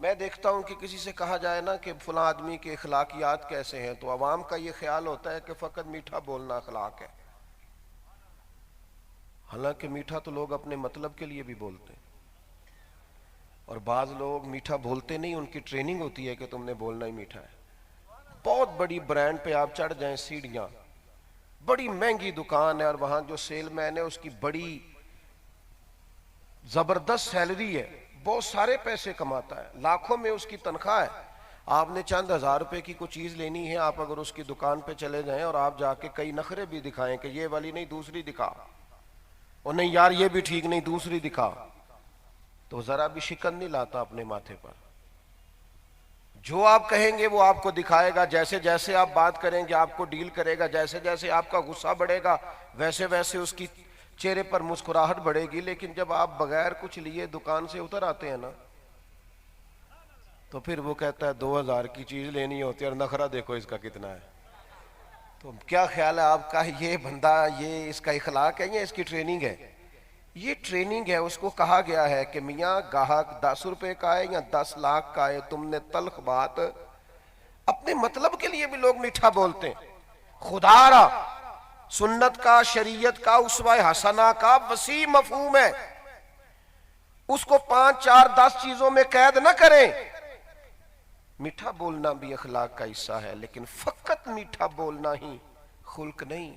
میں دیکھتا ہوں کہ کسی سے کہا جائے نا کہ فلاں آدمی کے اخلاقیات کیسے ہیں، تو عوام کا یہ خیال ہوتا ہے کہ فقط میٹھا بولنا اخلاق ہے، حالانکہ میٹھا تو لوگ اپنے مطلب کے لیے بھی بولتے ہیں، اور بعض لوگ میٹھا بولتے نہیں، ان کی ٹریننگ ہوتی ہے کہ تم نے بولنا ہی میٹھا ہے۔ بہت بڑی برانڈ پہ آپ چڑھ جائیں، سیڑھیاں، بڑی مہنگی دکان ہے، اور وہاں جو سیل مین ہے اس کی بڑی زبردست سیلری ہے، بہت سارے پیسے کماتا ہے، لاکھوں میں اس کی تنخواہ ہے۔ آپ نے چند ہزار روپے کی کوئی چیز لینی ہے، آپ اگر اس کی دکان پہ چلے جائیں اور آپ جا کے کئی نخرے بھی دکھائیں کہ یہ والی نہیں دوسری دکھا، اور نہیں یار یہ بھی ٹھیک نہیں دوسری دکھا، تو ذرا بھی شکن نہیں لاتا اپنے ماتھے پر۔ جو آپ کہیں گے وہ آپ کو دکھائے گا، جیسے جیسے آپ بات کریں گے آپ کو ڈیل کرے گا، جیسے جیسے آپ کا غصہ بڑھے گا ویسے ویسے اس کی چہرے پر مسکراہٹ بڑھے گی۔ لیکن جب آپ بغیر کچھ لیے دکان سے اتر آتے ہیں نا، تو پھر وہ کہتا ہے 2000 کی چیز لینی ہوتی ہے اور نخرہ دیکھو اس کا کتنا ہے۔ تو کیا خیال ہے آپ کا، یہ بندہ یہ اس کا اخلاق ہے یا اس کی ٹریننگ ہے؟ یہ ٹریننگ ہے۔ اس کو کہا گیا ہے کہ میاں گاہک 10 روپے کا ہے یا 10 لاکھ کا ہے، تم نے تلخ بات، اپنے مطلب کے لیے بھی لوگ میٹھا بولتے ہیں۔ خدا را سنت کا، شریعت کا، اسوہ حسنہ کا وسیع مفہوم ہے، اس کو 5 4 10 چیزوں میں قید نہ کریں۔ میٹھا بولنا بھی اخلاق کا حصہ ہے، لیکن فقط میٹھا بولنا ہی خلق نہیں،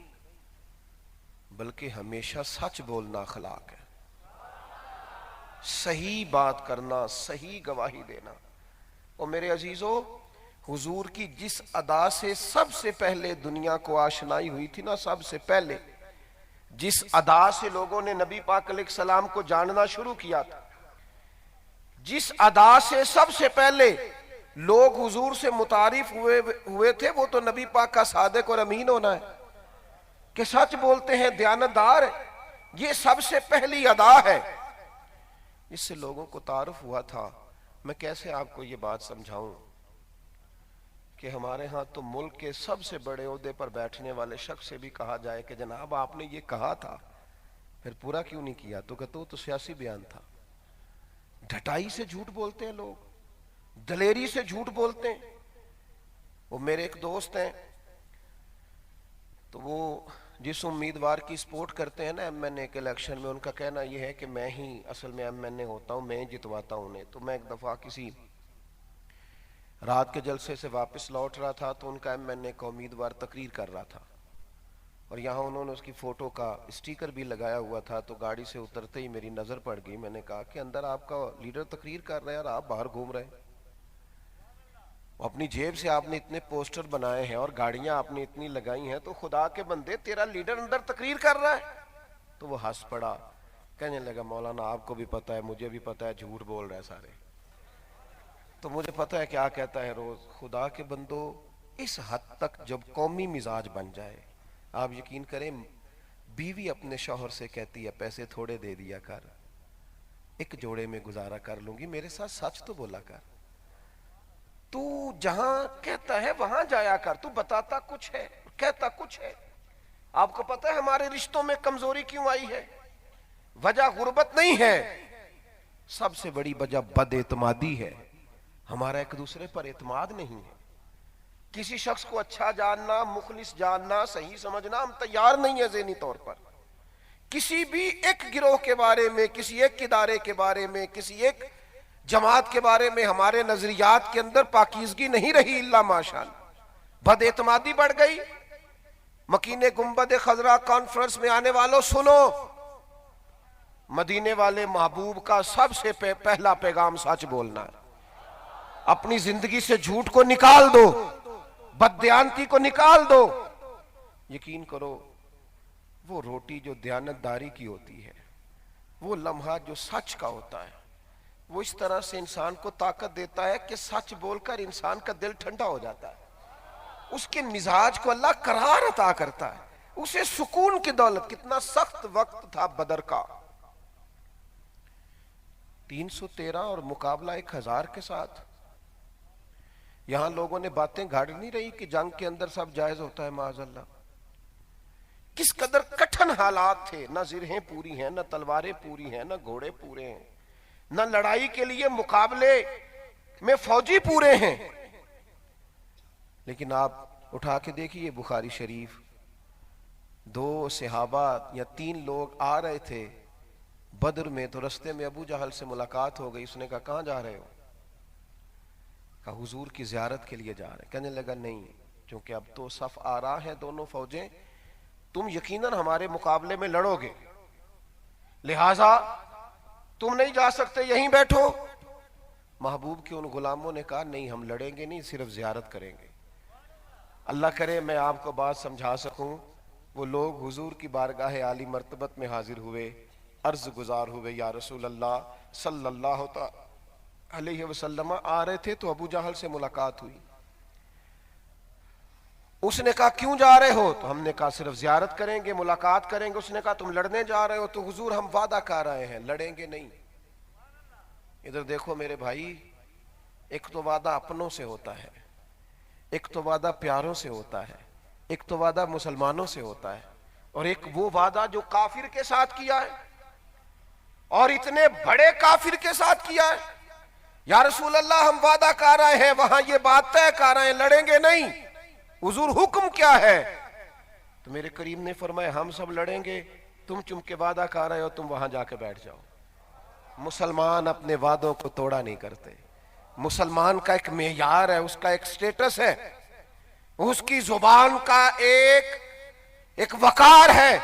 بلکہ ہمیشہ سچ بولنا اخلاق ہے، صحیح بات کرنا، صحیح گواہی دینا۔ اور میرے عزیزو، حضور کی جس ادا سے سب سے پہلے دنیا کو آشنائی ہوئی تھی نا، سب سے پہلے جس ادا سے لوگوں نے نبی پاک علیہ السلام کو جاننا شروع کیا تھا، جس ادا سے سب سے پہلے لوگ حضور سے متعارف ہوئے تھے، وہ تو نبی پاک کا صادق اور امین ہونا ہے، کہ سچ بولتے ہیں، دیانتدار ہے۔ یہ سب سے پہلی ادا ہے جس سے لوگوں کو تعارف ہوا تھا۔ میں کیسے آپ کو یہ بات سمجھاؤں کہ ہمارے ہاں تو ملک کے سب سے بڑے عہدے پر بیٹھنے والے شخص سے بھی کہا جائے کہ جناب آپ نے یہ کہا تھا، پھر پورا کیوں نہیں کیا؟ تو کہتے وہ تو سیاسی بیان تھا۔ ڈھٹائی سے جھوٹ بولتے ہیں لوگ، دلیری سے جھوٹ بولتے ہیں۔ وہ میرے ایک دوست ہیں، تو وہ جس امیدوار کی سپورٹ کرتے ہیں نا ایم این اے کے الیکشن میں، ان کا کہنا یہ ہے کہ میں ہی اصل میں ایم این اے ہوتا ہوں، میں ہی جتواتا ہوں انہیں۔ تو میں ایک دفعہ کسی رات کے جلسے سے واپس لوٹ رہا تھا، تو ان کا ایم این اے کا امیدوار تقریر کر رہا تھا، اور یہاں انہوں نے اس کی فوٹو کا اسٹیکر بھی لگایا ہوا تھا۔ تو گاڑی سے اترتے ہی میری نظر پڑ گئی، میں نے کہا کہ اندر آپ کا لیڈر تقریر کر رہے ہیں اور آپ باہر گھوم رہے ہیں، اپنی جیب سے آپ نے اتنے پوسٹر بنائے ہیں اور گاڑیاں آپ نے اتنی لگائی ہیں، تو خدا کے بندے تیرا لیڈر اندر تقریر کر رہا ہے۔ تو وہ ہنس پڑا، کہنے لگا مولانا آپ کو بھی پتا ہے، مجھے بھی پتا ہے، جھوٹ بول رہے ہیں سارے، تو مجھے پتا ہے کیا کہتا ہے روز۔ خدا کے بندو، اس حد تک جب قومی مزاج بن جائے، آپ یقین کریں بیوی اپنے شوہر سے کہتی ہے پیسے تھوڑے دے دیا کر، ایک جوڑے میں گزارا کر لوں گی، میرے ساتھ سچ تو بولا کر، تو جہاں کہتا ہے وہاں جایا کر، تو بتاتا کچھ ہے کہتا کچھ ہے۔ آپ کو پتا ہے ہمارے رشتوں میں کمزوری کیوں آئی ہے؟ وجہ غربت نہیں ہے، سب سے بڑی وجہ بد اعتمادی ہے، ہمارا ایک دوسرے پر اعتماد نہیں ہے۔ کسی شخص کو اچھا جاننا، مخلص جاننا، صحیح سمجھنا ہم تیار نہیں ہے ذہنی طور پر۔ کسی بھی ایک گروہ کے بارے میں، کسی ایک ادارے کے بارے میں، کسی ایک جماعت کے بارے میں ہمارے نظریات کے اندر پاکیزگی نہیں رہی الا ماشاءاللہ، بد اعتمادی بڑھ گئی۔ مکین گنبد خضرا کانفرنس میں آنے والوں سنو، مدینے والے محبوب کا سب سے پہلا پیغام سچ بولنا ہے۔ اپنی زندگی سے جھوٹ کو نکال دو، بددیانتی کو نکال دو۔ یقین کرو وہ روٹی جو دیانتداری کی ہوتی ہے، وہ لمحہ جو سچ کا ہوتا ہے، وہ اس طرح سے انسان کو طاقت دیتا ہے کہ سچ بول کر انسان کا دل ٹھنڈا ہو جاتا ہے، اس کے مزاج کو اللہ قرار عطا کرتا ہے، اسے سکون کی دولت۔ کتنا سخت وقت تھا بدر کا، 313 اور مقابلہ 1000 کے ساتھ۔ یہاں لوگوں نے باتیں گھڑ نہیں رہی کہ جنگ کے اندر سب جائز ہوتا ہے، معاذ اللہ۔ کس قدر کٹھن حالات تھے، نہ زرہیں پوری ہیں، نہ تلواریں پوری ہیں، نہ گھوڑے پورے ہیں، نہ لڑائی کے لیے مقابلے میں فوجی پورے ہیں. لیکن آپ اٹھا کے دیکھیے بخاری شریف، 2 صحابہ یا 3 لوگ آ رہے تھے بدر میں، تو رستے میں ابو جہل سے ملاقات ہو گئی. اس نے کہا کہاں جا رہے ہو؟ کہا حضور کی زیارت کے لیے جا رہے ہیں. کہنے لگا نہیں، چونکہ اب تو صف آ رہا ہے دونوں فوجیں، تم یقیناً ہمارے مقابلے میں لڑو گے، لہٰذا تم نہیں جا سکتے، یہیں بیٹھو. محبوب کے ان غلاموں نے کہا نہیں، ہم لڑیں گے نہیں، صرف زیارت کریں گے. اللہ کرے میں آپ کو بات سمجھا سکوں. وہ لوگ حضور کی بارگاہ عالی مرتبت میں حاضر ہوئے، عرض گزار ہوئے یا رسول اللہ صلی اللہ علیہ وسلم. آ رہے تھے تو ابو جہل سے ملاقات ہوئی. اس نے کہا کیوں جا رہے ہو؟ تو ہم نے کہا صرف زیارت کریں گے، ملاقات کریں گے. اس نے کہا تم لڑنے جا رہے ہو؟ تو حضور ہم وعدہ کر رہے ہیں لڑیں گے نہیں. ادھر دیکھو میرے بھائی، ایک تو وعدہ اپنوں سے ہوتا ہے، ایک تو وعدہ پیاروں سے ہوتا ہے، ایک تو وعدہ مسلمانوں سے ہوتا ہے، اور ایک وہ وعدہ جو کافر کے ساتھ کیا ہے، اور اتنے بڑے کافر کے ساتھ کیا ہے. یا رسول اللہ ہم وعدہ کر رہے ہیں، وہاں یہ بات طے کر رہے ہیں لڑیں گے نہیں. حضور حکم کیا ہے؟ تو میرے کریم نے فرمایا ہم سب لڑیں گے، تم چونکہ وعدہ کر رہے ہو تم وہاں جا کے بیٹھ جاؤ. مسلمان اپنے وعدوں کو توڑا نہیں کرتے. مسلمان کا ایک معیار ہے، اس کا ایک سٹیٹس ہے، اس کی زبان کا ایک وقار ہے.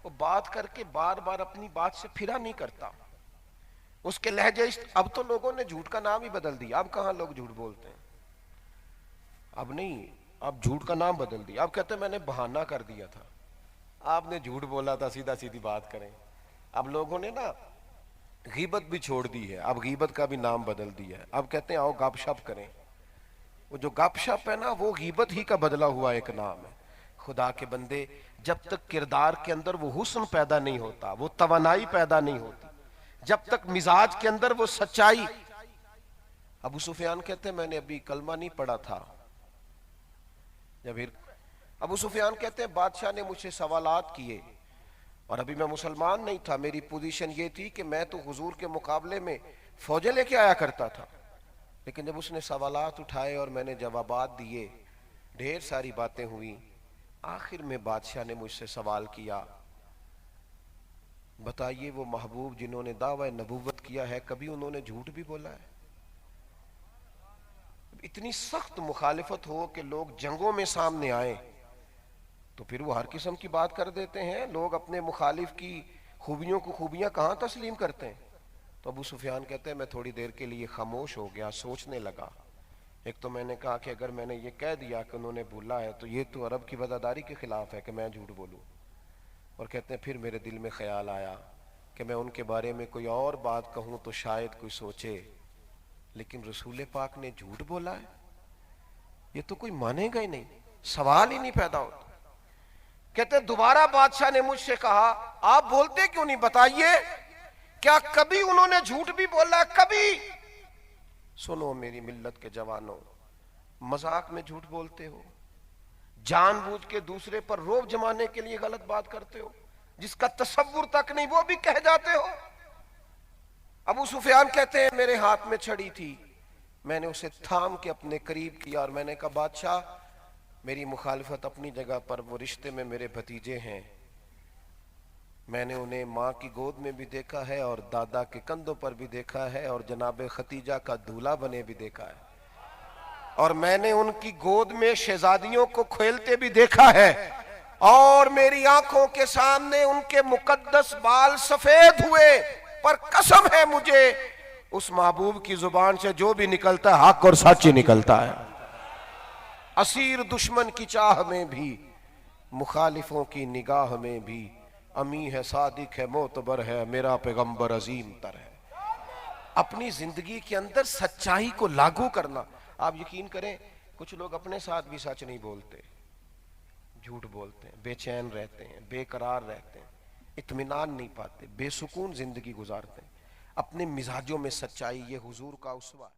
وہ بات کر کے بار بار اپنی بات سے پھرا نہیں کرتا. اس کے لہجے اب تو لوگوں نے جھوٹ کا نام ہی بدل دیا. اب کہاں لوگ جھوٹ بولتے ہیں؟ اب نہیں، اب جھوٹ کا نام بدل دیا. اب کہتے ہیں میں نے بہانہ کر دیا تھا. آپ نے جھوٹ بولا تھا، سیدھا سیدھی بات کریں. اب لوگوں نے نا غیبت بھی چھوڑ دی ہے، اب غیبت کا بھی نام بدل دیا ہے. اب کہتے ہیں آؤ گپ شپ کریں. وہ جو گپ شپ ہے نا وہ غیبت ہی کا بدلا ہوا ایک نام ہے. خدا کے بندے، جب تک کردار کے اندر وہ حسن پیدا نہیں ہوتا، وہ توانائی پیدا نہیں ہوتی، جب تک مزاج کے اندر وہ سچائی. ابو سفیان کہتے ہیں میں نے ابھی کلمہ نہیں پڑھا تھا. ابو سفیان کہتے ہیں بادشاہ نے مجھ سے سوالات کیے اور ابھی میں مسلمان نہیں تھا. میری پوزیشن یہ تھی کہ میں تو حضور کے مقابلے میں فوجیں لے کے آیا کرتا تھا، لیکن جب اس نے سوالات اٹھائے اور میں نے جوابات دیے، ڈھیر ساری باتیں ہوئی. آخر میں بادشاہ نے مجھ سے سوال کیا بتائیے وہ محبوب جنہوں نے دعوی نبوت کیا ہے کبھی انہوں نے جھوٹ بھی بولا ہے؟ اتنی سخت مخالفت ہو کہ لوگ جنگوں میں سامنے آئیں تو پھر وہ ہر قسم کی بات کر دیتے ہیں. لوگ اپنے مخالف کی خوبیوں کو خوبیاں کہاں تسلیم کرتے ہیں. تو ابو سفیان کہتے ہیں میں تھوڑی دیر کے لیے خاموش ہو گیا، سوچنے لگا. ایک تو میں نے کہا کہ اگر میں نے یہ کہہ دیا کہ انہوں نے بولا ہے تو یہ تو عرب کی وفاداری کے خلاف ہے کہ میں جھوٹ بولوں. اور کہتے ہیں پھر میرے دل میں خیال آیا کہ میں ان کے بارے میں کوئی اور بات کہوں تو شاید کوئی سوچے لیکن رسول پاک نے جھوٹ بولا ہے، یہ تو کوئی مانے گا ہی نہیں، سوال ہی نہیں پیدا ہوتا. کہتے دوبارہ بادشاہ نے مجھ سے کہا آپ بولتے کیوں نہیں، بتائیے کیا کبھی انہوں نے جھوٹ بھی بولا؟ کبھی؟ سنو میری ملت کے جوانوں، مذاق میں جھوٹ بولتے ہو، جان بوجھ کے دوسرے پر روب جمانے کے لیے غلط بات کرتے ہو، جس کا تصور تک نہیں وہ بھی کہہ جاتے ہو. ابو سفیان کہتے ہیں میرے ہاتھ میں چھڑی تھی، میں نے اسے تھام کے اپنے قریب کیا اور میں نے کہا بادشاہ میری مخالفت اپنی جگہ پر، وہ رشتے میں میرے بھتیجے ہیں، میں نے انہیں ماں کی گود میں بھی دیکھا ہے اور دادا کے کندھوں پر بھی دیکھا ہے اور جناب ختیجہ کا دولہا بنے بھی دیکھا ہے، اور میں نے ان کی گود میں شہزادیوں کو کھیلتے بھی دیکھا ہے، اور میری آنکھوں کے سامنے ان کے مقدس بال سفید ہوئے. پر قسم ہے مجھے اس محبوب کی زبان سے جو بھی نکلتا ہے حق اور سچ ہی نکلتا ہے. اسیر دشمن کی چاہ میں بھی، مخالفوں کی نگاہ میں بھی، امی ہے صادق ہے معتبر ہے، میرا پیغمبر عظیم تر ہے. اپنی زندگی کے اندر سچائی کو لاگو کرنا. آپ یقین کریں کچھ لوگ اپنے ساتھ بھی سچ نہیں بولتے، جھوٹ بولتے ہیں، بے چین رہتے ہیں، بے قرار رہتے ہیں، اطمینان نہیں پاتے، بے سکون زندگی گزارتے ہیں. اپنے مزاجوں میں سچائی، یہ حضور کا اسوہ ہے.